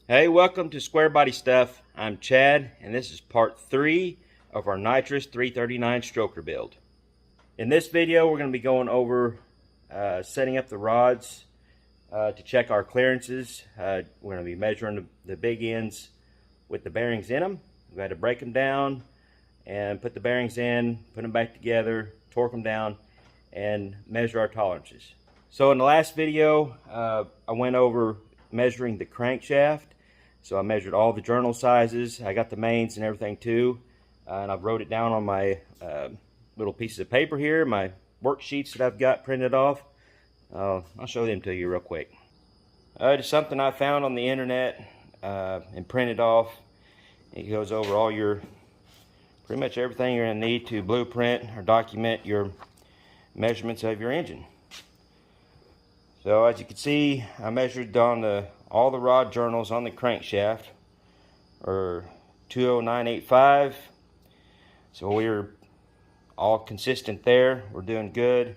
Hey, welcome to Square Body Stuff. I'm Chad, and this is part 3 of our Nitrous 339 stroker build. In this video, we're going to be going over setting up the rods to check our clearances. We're going to be measuring the big ends with the bearings in them. We've got to break them down and put the bearings in, put them back together, torque them down, and measure our tolerances. So in the last video, I went over measuring the crankshaft. So I measured all the journal sizes. I got the mains and everything too. And I've wrote it down on my little pieces of paper here, my worksheets that I've got printed off. I'll show them to you real quick. It's something I found on the internet and printed off. It goes over all your, pretty much everything you're going to need to blueprint or document your measurements of your engine. So as you can see, I measured on all the rod journals on the crankshaft are 20985. So we're all consistent there. We're doing good.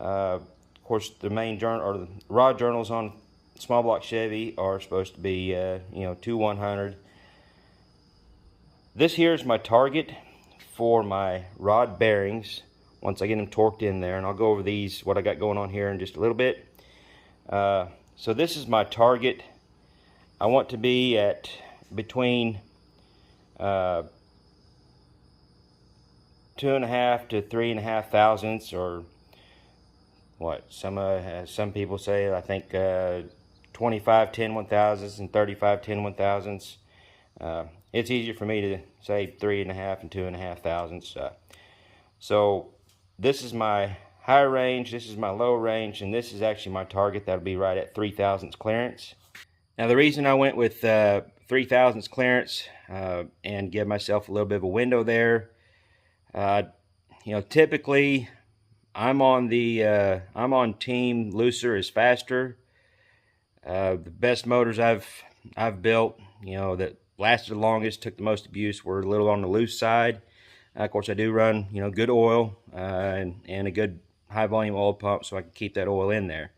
Of course, the main journal or the rod journals on small block Chevy are supposed to be 2100. This here is my target for my rod bearings once I get them torqued in there, and I'll go over these, what I got going on here in just a little bit. So this is my target. I want to be at between 2.5 to 3.5 thousandths, or what some people say. I think 25 10/1000ths and 35 10/1000ths. It's easier for me to say 3.5 and 2.5 thousandths. So this is my high range, this is my low range, and this is actually my target. That'll be right at 3 thousandths clearance. Now the reason I went with 3 thousandths clearance and give myself a little bit of a window there, typically I'm on team looser is faster. The best motors I've built, that lasted the longest, took the most abuse, were a little on the loose side. Of course, I do run good oil and a good high volume oil pump, so I can keep that oil in there.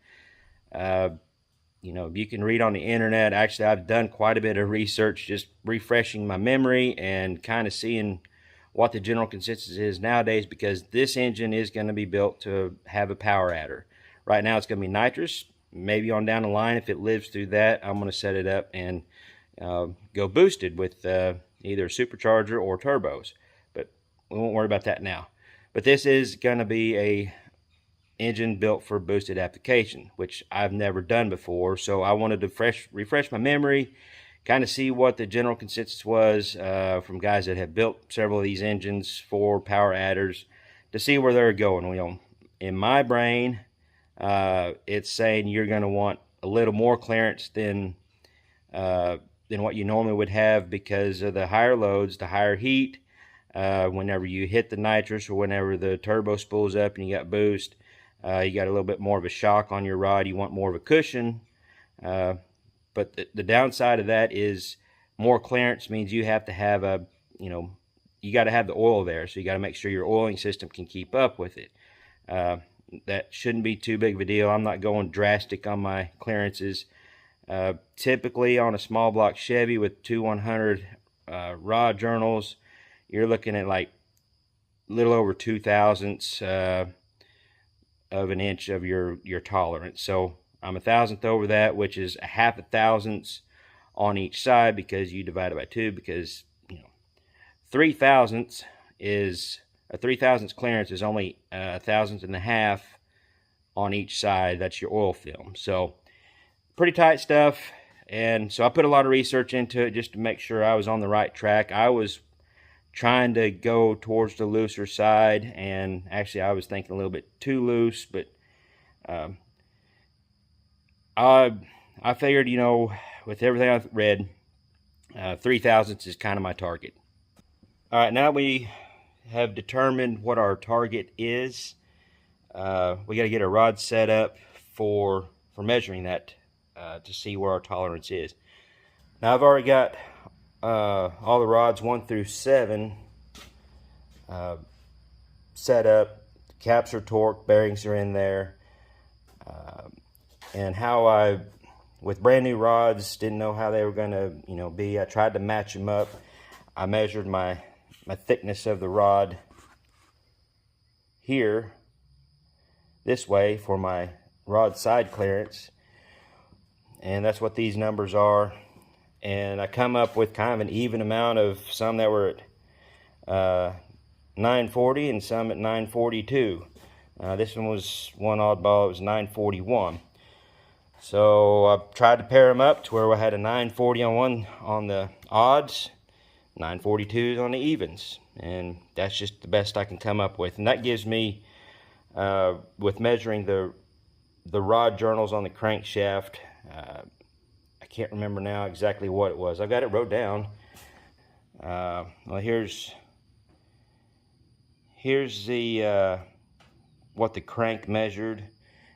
You can read on the internet. Actually, I've done quite a bit of research, just refreshing my memory and kind of seeing what the general consensus is nowadays, because this engine is going to be built to have a power adder. Right now it's going to be nitrous. Maybe on down the line, if it lives through that, I'm going to set it up and go boosted with either a supercharger or turbos, but we won't worry about that now. But this is going to be a engine built for boosted application, which I've never done before. So I wanted to refresh my memory, kind of see what the general consensus was from guys that have built several of these engines for power adders, to see where they're going. In my brain, it's saying you're going to want a little more clearance than what you normally would have, because of the higher loads, the higher heat. Whenever you hit the nitrous or whenever the turbo spools up and you got boost, you got a little bit more of a shock on your rod. You want more of a cushion. But the downside of that is more clearance means you have to have you got to have the oil there. So you got to make sure your oiling system can keep up with it. That shouldn't be too big of a deal. I'm not going drastic on my clearances. Typically on a small block Chevy with 2100 rod journals, you're looking at like a little over 2 thousandths of an inch of your tolerance. So I'm 1,000th over that, which is a 0.5 thousandths on each side, because you divide it by 2, because 3 thousandths is a 3 thousandths clearance is only 1.5 thousandths on each side. That's your oil film. So pretty tight stuff. And so I put a lot of research into it just to make sure I was on the right track. I was trying to go towards the looser side, and actually I was thinking a little bit too loose, but I figured, with everything I've read, 3 thousandths is kind of my target. All right, now we have determined what our target is. We got to get a rod set up for measuring that to see where our tolerance is. Now I've already got all the rods 1 through 7 set up. Caps are torqued, bearings are in there, and how I with brand new rods, didn't know how they were going to be. I tried to match them up. I measured my thickness of the rod here this way for my rod side clearance, and that's what these numbers are. And I come up with kind of an even amount of some that were at 940 and some at 942. This one was one oddball, it was 941. So I tried to pair them up to where I had a 940 on one on the odds, 942s on the evens, and that's just the best I can come up with. And that gives me, with measuring the rod journals on the crankshaft, I can't remember now exactly what it was. I've got it wrote down. Well, here's the what the crank measured.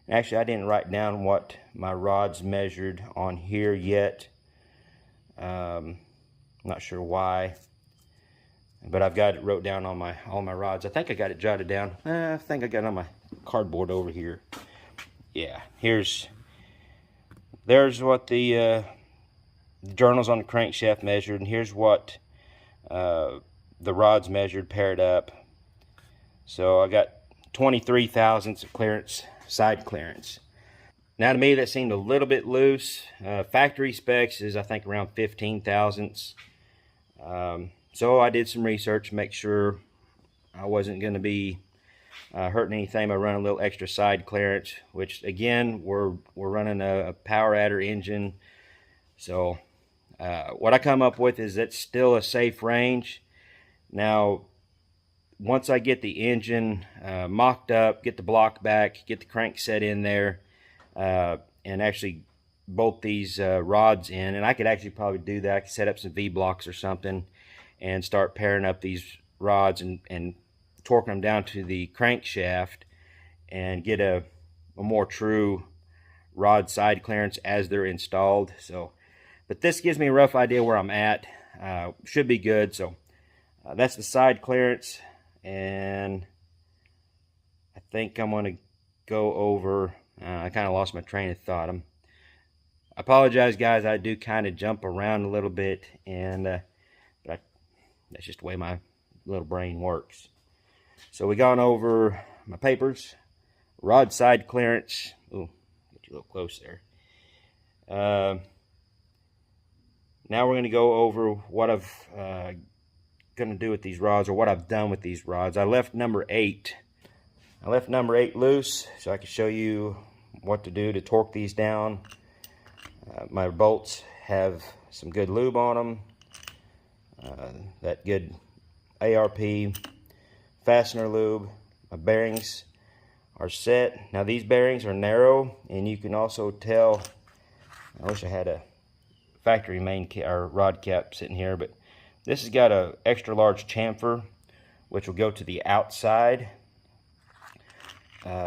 Actually, I didn't write down what my rods measured on here yet. Not sure why, but I've got it wrote down on all my rods. I think I got it jotted down. I think I got it on my cardboard over here. Yeah, there's what the journals on the crankshaft measured, and here's what the rods measured paired up. So I got 23 thousandths of clearance, side clearance. Now to me that seemed a little bit loose. Factory specs is I think around 15 thousandths. So I did some research to make sure I wasn't going to be hurting anything by running a little extra side clearance, which again we're running a power adder engine. So what I come up with is it's still a safe range. Now once I get the engine mocked up, get the block back, get the crank set in there, and actually bolt these rods in, and I could actually probably do that. I could set up some V-blocks or something and start pairing up these rods and torquing them down to the crankshaft and get a more true rod side clearance as they're installed. So, but this gives me a rough idea where I'm at. Should be good. So that's the side clearance, and I think I'm going to go over. I kind of lost my train of thought. I apologize, guys. I do kind of jump around a little bit, and but that's just the way my little brain works. So we gone over my papers, rod side clearance. Ooh, get you a little close there. Now we're going to go over what I've going to do with these rods, or what I've done with these rods. I left number 8. I left number 8 loose so I can show you what to do to torque these down. My bolts have some good lube on them, that good ARP fastener lube. My bearings are set. Now these bearings are narrow, and you can also tell, I wish I had a factory main or rod cap sitting here, but this has got a extra large chamfer which will go to the outside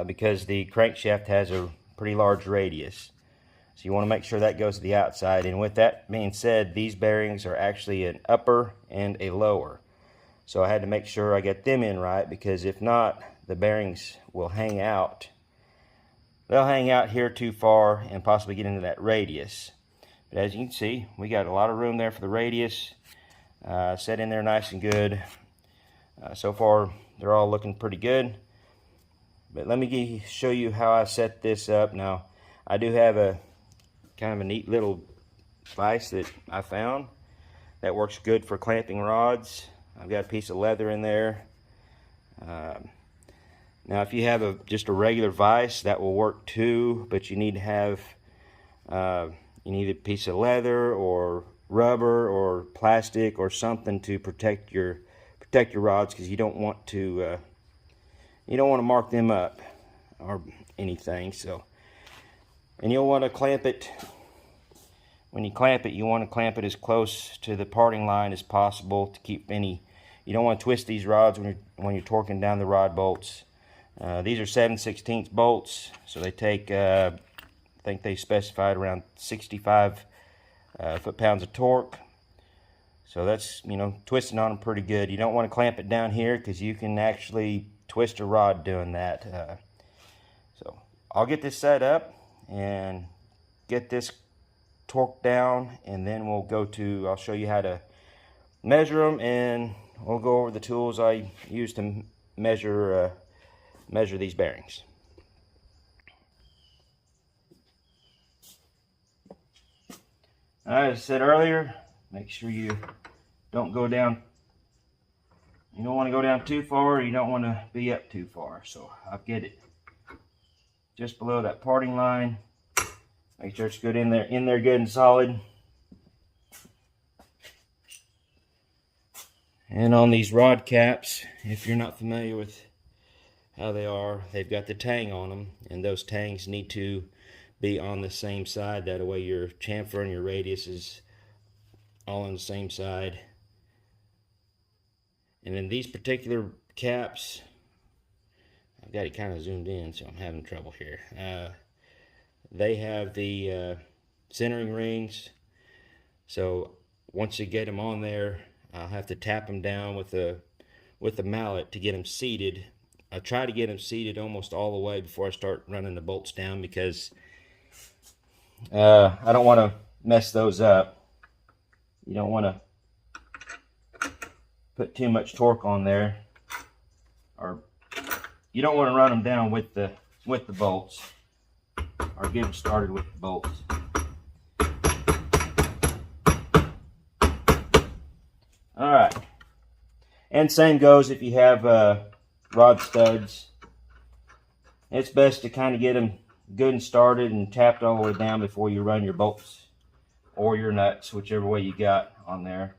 because the crankshaft has a pretty large radius. So you want to make sure that goes to the outside. And with that being said, these bearings are actually an upper and a lower. So I had to make sure I get them in right, because if not, the bearings will hang out. They'll hang out here too far and possibly get into that radius. But as you can see, we got a lot of room there for the radius. Set in there nice and good. So far, they're all looking pretty good. But let me show you how I set this up. Now, I do have a kind of a neat little vise that I found that works good for clamping rods. I've got a piece of leather in there. Now if you have just a regular vise, that will work too, but you need to have you need a piece of leather or rubber or plastic or something to protect your rods, because you don't want to mark them up or anything. So, and you'll want to clamp it. When you clamp it, you want to clamp it as close to the parting line as possible to keep any. You don't want to twist these rods when you're torquing down the rod bolts. These are 7/16 bolts, so they take. I think they specified around 65 foot-pounds of torque. So that's, twisting on them pretty good. You don't want to clamp it down here, because you can actually twist a rod doing that. So I'll get this set up and get this torqued down, and then I'll show you how to measure them, and we'll go over the tools I use to measure these bearings. As I said earlier, make sure you don't go down. You don't want to go down too far, you don't want to be up too far. So I'll get it just below that parting line. Make sure it's good in there good and solid. And on these rod caps, if you're not familiar with how they are, they've got the tang on them, and those tangs need to be on the same side. That way your chamfer and your radius is all on the same side. And then these particular caps, I've got it kind of zoomed in, so I'm having trouble here. They have the centering rings, so once you get them on there, I'll have to tap them down with a mallet to get them seated. I try to get them seated almost all the way before I start running the bolts down, because I don't want to mess those up. You don't want to put too much torque on there, or you don't want to run them down with the bolts, or get them started with the bolts. All right, and same goes if you have rod studs. It's best to kind of get them good and started and tapped all the way down before you run your bolts or your nuts, whichever way you got on there.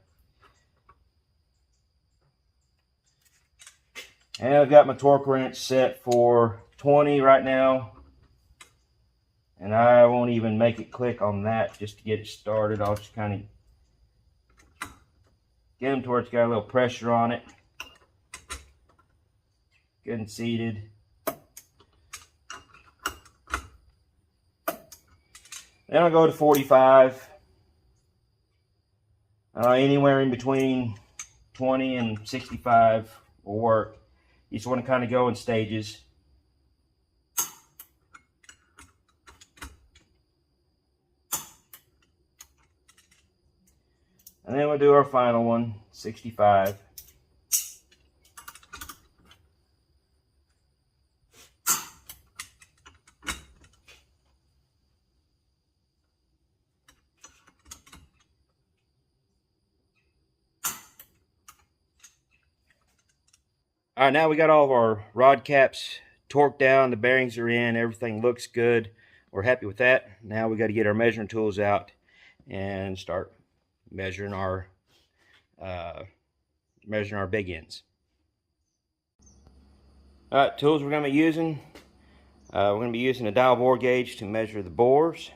And I've got my torque wrench set for 20 right now, and I won't even make it click on that just to get it started. I'll just kind of get them to where it's got a little pressure on it, good and seated. Then I'll go to 45. Anywhere in between 20 and 65 will work. You just want to kind of go in stages. And then we'll do our final one, 65. All right, now we got all of our rod caps torqued down, the bearings are in, everything looks good. We're happy with that. Now we got to get our measuring tools out and start measuring our big ends. All right, tools we're going to be using. We're going to be using a dial bore gauge to measure the bores.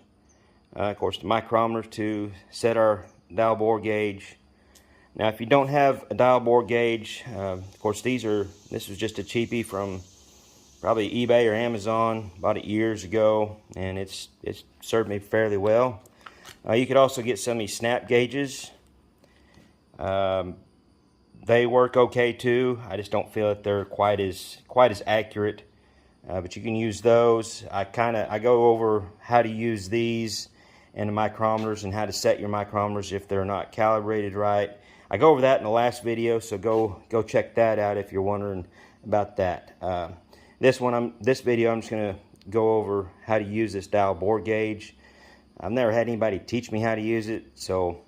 Of course, the micrometer to set our dial bore gauge. Now, if you don't have a dial bore gauge, of course, this was just a cheapie from probably eBay or Amazon. Bought it years ago, and it's served me fairly well. You could also get some of these snap gauges. They work okay too. I just don't feel that they're quite as accurate. But you can use those. I go over how to use these and the micrometers and how to set your micrometers if they're not calibrated right. I go over that in the last video, so go check that out if you're wondering about that. This video I'm just going to go over how to use this dial bore gauge. I've never had anybody teach me how to use it, so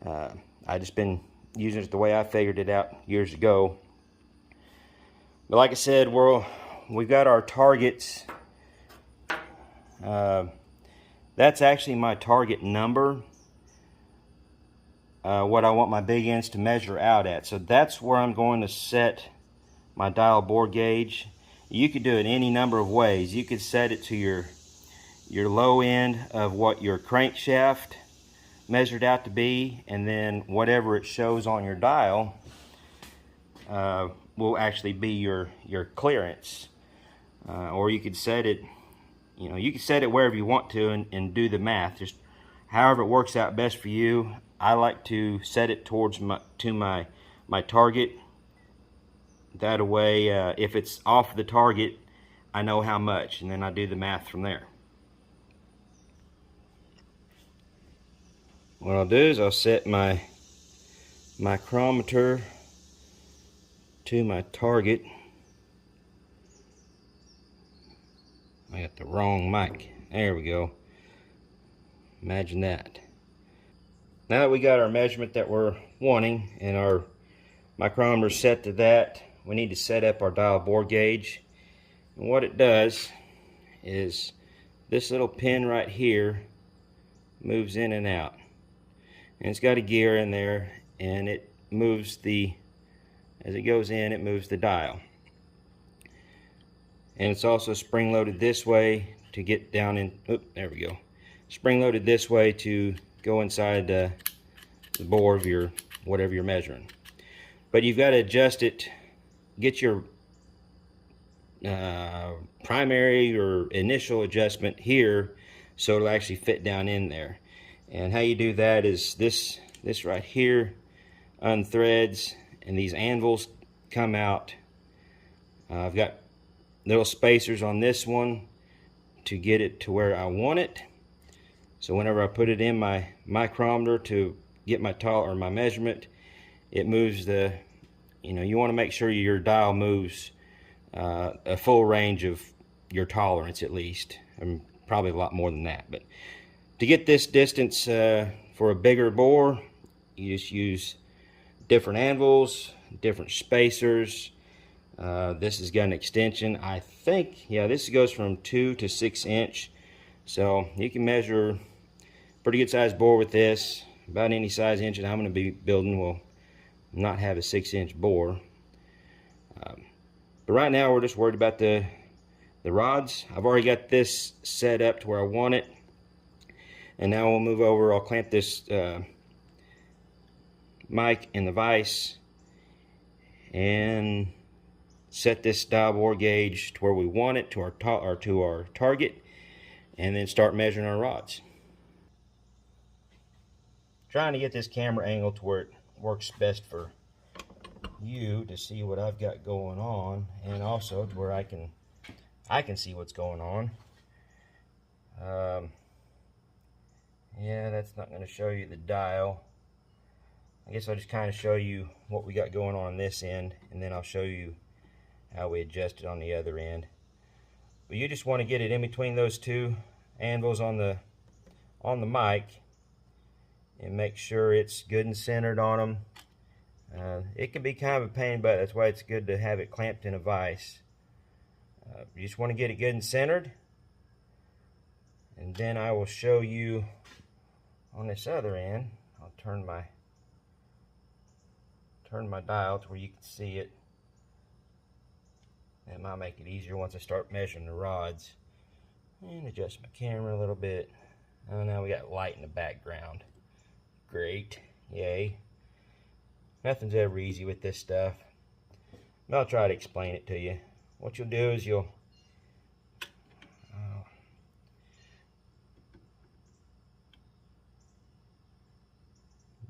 I just been using it the way I figured it out years ago. But like I said, we've got our targets. That's actually my target number. What I want my big ends to measure out at. So that's where I'm going to set my dial bore gauge. You could do it any number of ways. You could set it to your low end of what your crankshaft measured out to be, and then whatever it shows on your dial will actually be your clearance. Or you could set it, you can set it wherever you want to and do the math. Just however it works out best for you. I like to set it towards my target. That way, if it's off the target, I know how much, and then I do the math from there. what I'll do is I'll set my micrometer to my target. I got the wrong mic. There we go. Imagine that. Now that we got our measurement that we're wanting and our micrometer set to that, we need to set up our dial bore gauge. And what it does is this little pin right here moves in and out. And it's got a gear in there, and it moves as it goes in, it moves the dial. And it's also spring loaded this way to get down in, there we go. Spring loaded this way to go inside the bore of your, whatever you're measuring. But you've got to adjust it, get your primary or initial adjustment here so it'll actually fit down in there. And how you do that is this right here unthreads, and these anvils come out. I've got little spacers on this one to get it to where I want it. So whenever I put it in my micrometer to get my my measurement, it moves the, you want to make sure your dial moves a full range of your tolerance at least, and probably a lot more than that. But to get this distance for a bigger bore, you just use different anvils, different spacers. This has got an extension, I think, yeah, this goes from 2 to 6 inch. So you can measure pretty good sized bore with this. About any size engine I'm going to be building will not have a 6-inch bore. But right now we're just worried about the rods. I've already got this set up to where I want it. And now we'll move over. I'll clamp this mic in the vise and set this dial bore gauge to where we want it, to our target, and then start measuring our rods. Trying to get this camera angle to where it works best for you to see what I've got going on, and also to where I can see what's going on. Yeah, that's not going to show you the dial. I guess I'll just kind of show you what we got going on this end, and then I'll show you how we adjust it on the other end. But you just want to get it in between those two anvils on the mic and make sure it's good and centered on them. It can be kind of a pain, but that's why it's good to have it clamped in a vise. You just want to get it good and centered, and then I will show you on this other end. I'll turn my dial to where you can see it. That might make it easier once I start measuring the rods. And adjust my camera a little bit. Oh, now we got light in the background. Great, yay. Nothing's ever easy with this stuff. But I'll try to explain it to you. What you'll do is you'll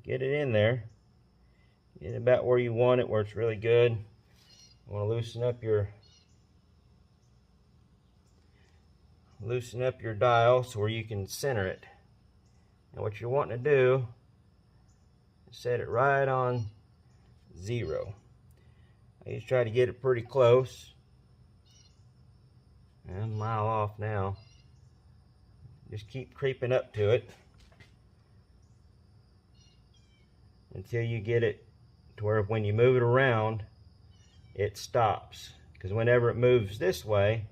get it in there. Get it about where you want it, where it's really good. You want to loosen up your dial so where you can center it. And what you're wanting to do is set it right on 0. I just try to get it pretty close. I'm a mile off now. Just keep creeping up to it until you get it to where when you move it around, it stops. Because whenever it moves this way,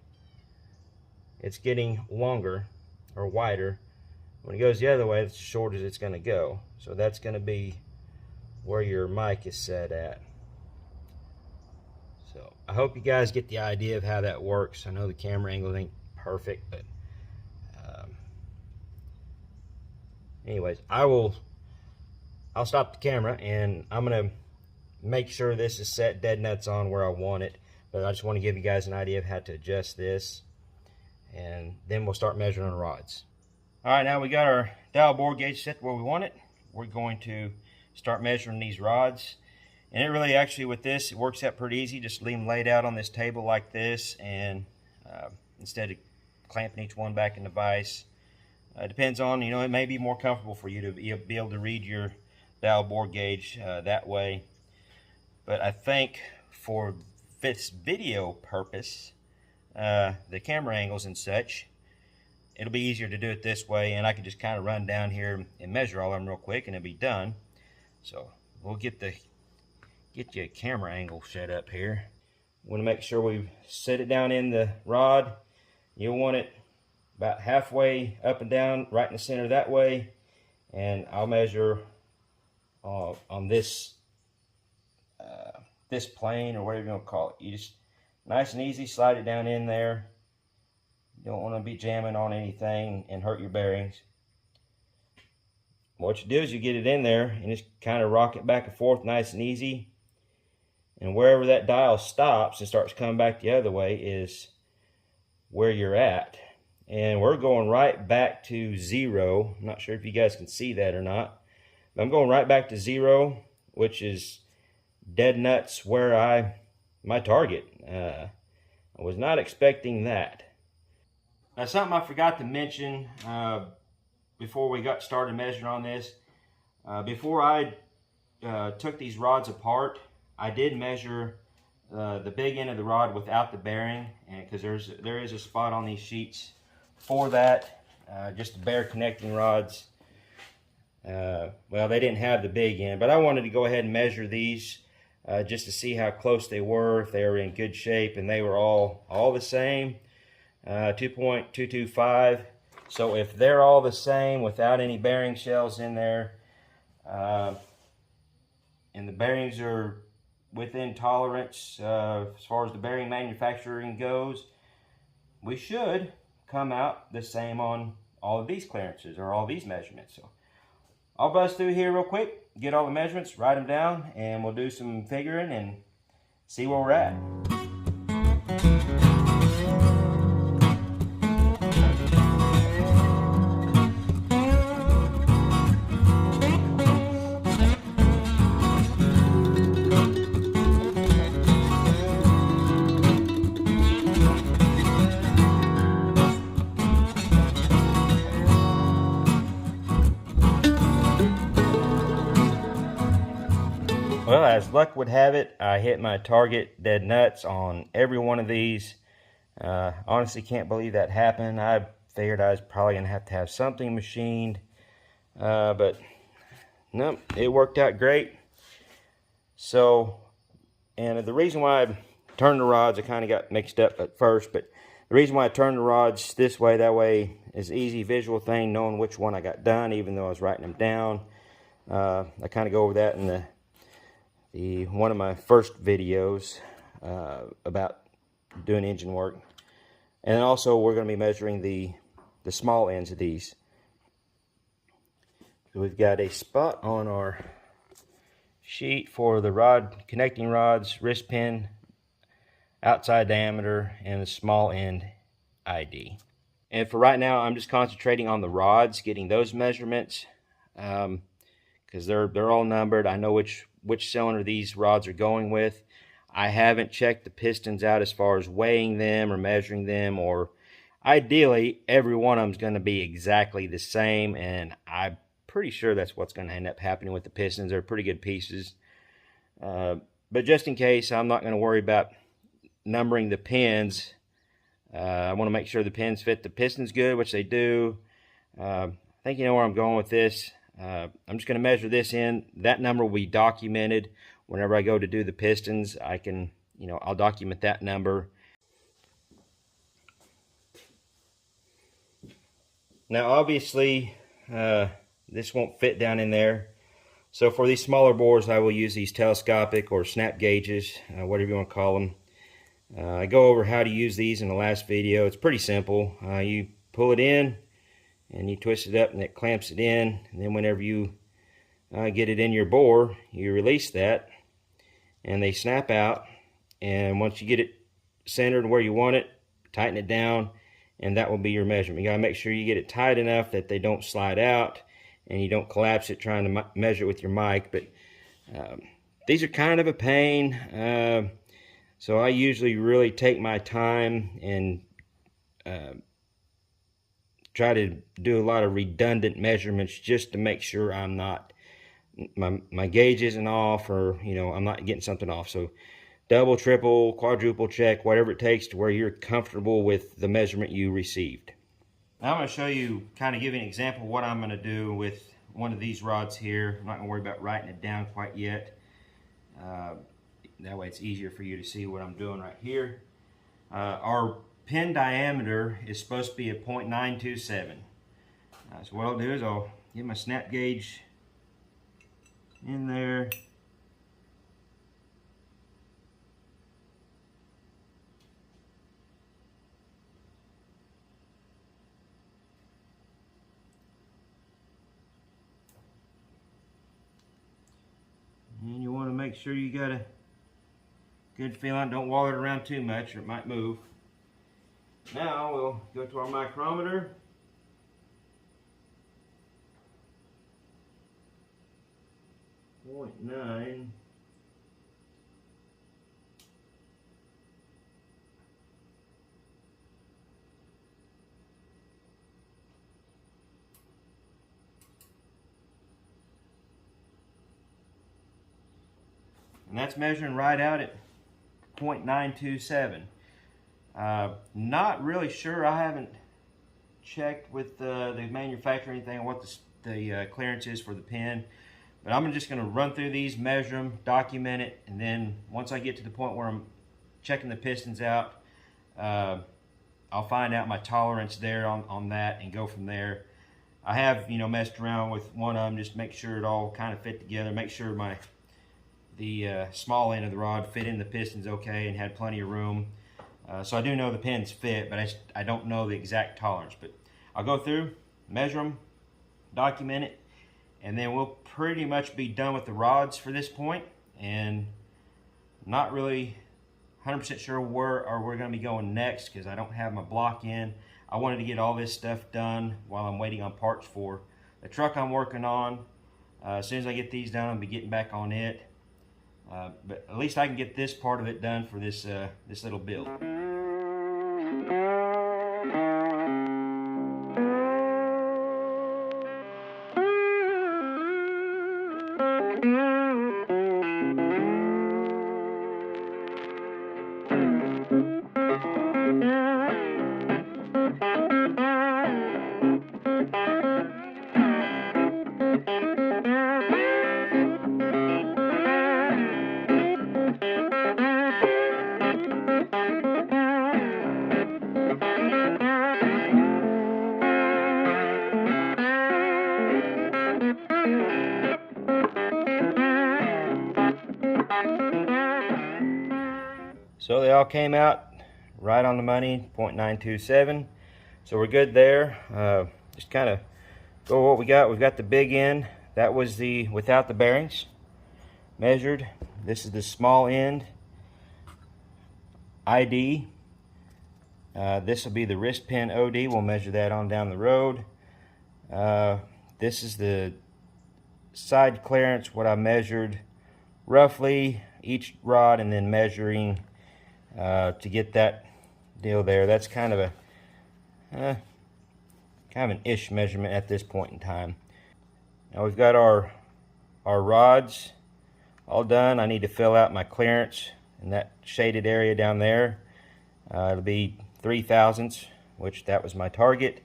it's getting longer or wider. When it goes the other way, it's as short as it's going to go. So that's going to be where your mic is set at. So I hope you guys get the idea of how that works. I know the camera angle ain't perfect, but anyways, I'll stop the camera, and I'm going to make sure this is set dead nuts on where I want it. But I just want to give you guys an idea of how to adjust this, and then we'll start measuring on rods. Alright, now we got our dial bore gauge set where we want it. We're going to start measuring these rods. And it really, actually, with this, it works out pretty easy. Just leave them laid out on this table like this, and instead of clamping each one back in the vise, It depends on, you know, it may be more comfortable for you to be able to read your valve bore gauge that way. But I think for this video purpose, the camera angles and such, it'll be easier to do it this way, and I can just kind of run down here and measure all of them real quick and it'll be done. So we'll get you a camera angle set up here. Want to make sure we set it down in the rod. You'll want it about halfway up and down, right in the center that way, and I'll measure on this this plane, or whatever you want to call it. You just nice and easy slide it down in there. You don't want to be jamming on anything and hurt your bearings. What you do is you get it in there and just kind of rock it back and forth nice and easy. And wherever that dial stops and starts coming back the other way is where you're at. And we're going right back to 0. I'm not sure if you guys can see that or not. But I'm going right back to 0, which is dead nuts where my target. I was not expecting that. Now, something I forgot to mention before we got started measuring on this. Before I took these rods apart, I did measure the big end of the rod without the bearing, and because there is a spot on these sheets for that, just the bare connecting rods. Well, they didn't have the big end, but I wanted to go ahead and measure these just to see how close they were, if they were in good shape, and they were all the same, 2.225. So if they're all the same without any bearing shells in there, and the bearings are within tolerance as far as the bearing manufacturing goes, we should come out the same on all of these clearances or all these measurements. So I'll buzz through here real quick, get all the measurements, write them down, and we'll do some figuring and see where we're at. Well, as luck would have it, I hit my target dead nuts on every one of these. Honestly, can't believe that happened. I figured I was probably going to have something machined. But nope, it worked out great. So, and the reason why I turned the rods, I kind of got mixed up at first, but the reason why I turned the rods this way, that way is easy visual thing, knowing which one I got done, even though I was writing them down. I kind of go over that in the one of my first videos about doing engine work. And also we're going to be measuring the small ends of these. So we've got a spot on our sheet for the rod, connecting rods, wrist pin, outside diameter, and the small end ID. And for right now, I'm just concentrating on the rods, getting those measurements, because they're all numbered. I know which cylinder these rods are going with. I haven't checked the pistons out as far as weighing them or measuring them, or ideally every one of them is going to be exactly the same, and I'm pretty sure that's what's going to end up happening with the pistons. They're pretty good pieces, but just in case, I'm not going to worry about numbering the pins. I want to make sure the pins fit the pistons good, which they do. I think you know where I'm going with this. I'm just going to measure this in. That number will be documented. Whenever I go to do the pistons, I can, I'll document that number. Now, obviously, this won't fit down in there. So for these smaller bores, I will use these telescopic or snap gauges, whatever you want to call them. I go over how to use these in the last video. It's pretty simple. You pull it in, and you twist it up, and it clamps it in. And then whenever you get it in your bore, you release that, and they snap out. And once you get it centered where you want it, tighten it down, and that will be your measurement. You gotta make sure you get it tight enough that they don't slide out, and you don't collapse it trying to measure it with your mic. But these are kind of a pain. So I usually really take my time and try to do a lot of redundant measurements just to make sure I'm not, my gauge isn't off, or I'm not getting something off. So double, triple, quadruple check, whatever it takes to where you're comfortable with the measurement you received. Now I'm going to show you, kind of give you an example of what I'm going to do with one of these rods here. I'm not going to worry about writing it down quite yet. That way it's easier for you to see what I'm doing right here. Our pin diameter is supposed to be a 0.927. So what I'll do is I'll get my snap gauge in there. And you want to make sure you got a good feel on it. Don't wall it around too much or it might move. Now we'll go to our micrometer. .9. And that's measuring right out at 0.927. Not really sure. I haven't checked with the manufacturer or anything on what the clearance is for the pin. But I'm just going to run through these, measure them, document it, and then once I get to the point where I'm checking the pistons out, I'll find out my tolerance there on that and go from there. I have messed around with one of them just to make sure it all kind of fit together, make sure the small end of the rod fit in the pistons okay and had plenty of room. So I do know the pins fit, but I don't know the exact tolerance. But I'll go through, measure them, document it, and then we'll pretty much be done with the rods for this point. And not really 100% sure where we're going to be going next because I don't have my block in. I wanted to get all this stuff done while I'm waiting on parts for the truck I'm working on. As soon as I get these done, I'll be getting back on it. But at least I can get this part of it done for this little build. So they all came out right on the money, 0.927. So we're good there. Just kind of go over what we got. We've got the big end. That was the without the bearings measured. This is the small end ID. This will be the wrist pin OD. We'll measure that on down the road. This is the side clearance, what I measured roughly each rod, and then measuring to get that deal there. That's kind of an ish measurement at this point in time. Now we've got our rods all done. I need to fill out my clearance in that shaded area down there. It'll be 3/1000ths, which that was my target.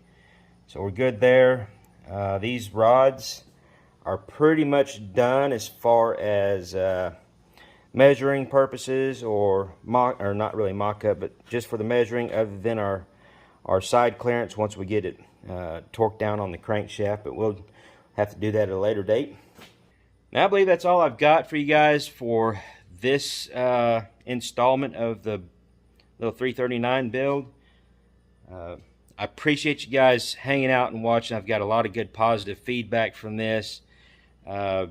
So we're good there. These rods are pretty much done as far as measuring purposes, or not really mock-up, but just for the measuring, other than our side clearance once we get it torqued down on the crankshaft, but we'll have to do that at a later date. Now I believe that's all I've got for you guys for this installment of the little 339 build. I appreciate you guys hanging out and watching. I've got a lot of good positive feedback from this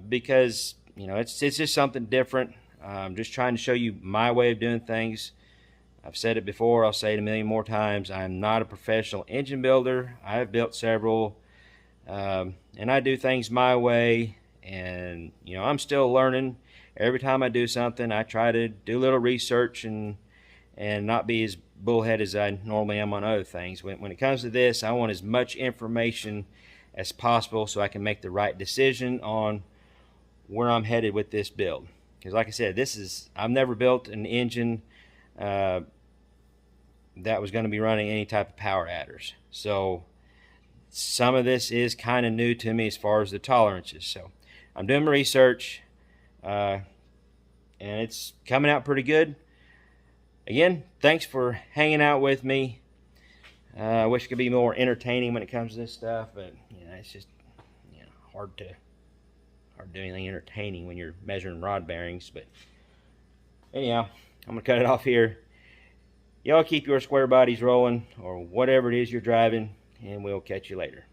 because it's just something different. I'm just trying to show you my way of doing things. I've said it before, I'll say it a million more times. I'm not a professional engine builder. I have built several, and I do things my way, and I'm still learning. Every time I do something, I try to do a little research and not be as bullhead as I normally am on other things. When it comes to this, I want as much information as possible so I can make the right decision on where I'm headed with this build. Because like I said, I've never built an engine that was going to be running any type of power adders. So some of this is kind of new to me as far as the tolerances. So I'm doing my research, and it's coming out pretty good. Again, thanks for hanging out with me. I wish it could be more entertaining when it comes to this stuff, but it's just hard to do anything entertaining when you're measuring rod bearings. But anyhow, I'm gonna cut it off here. Y'all keep your square bodies rolling, or whatever it is you're driving, and we'll catch you later.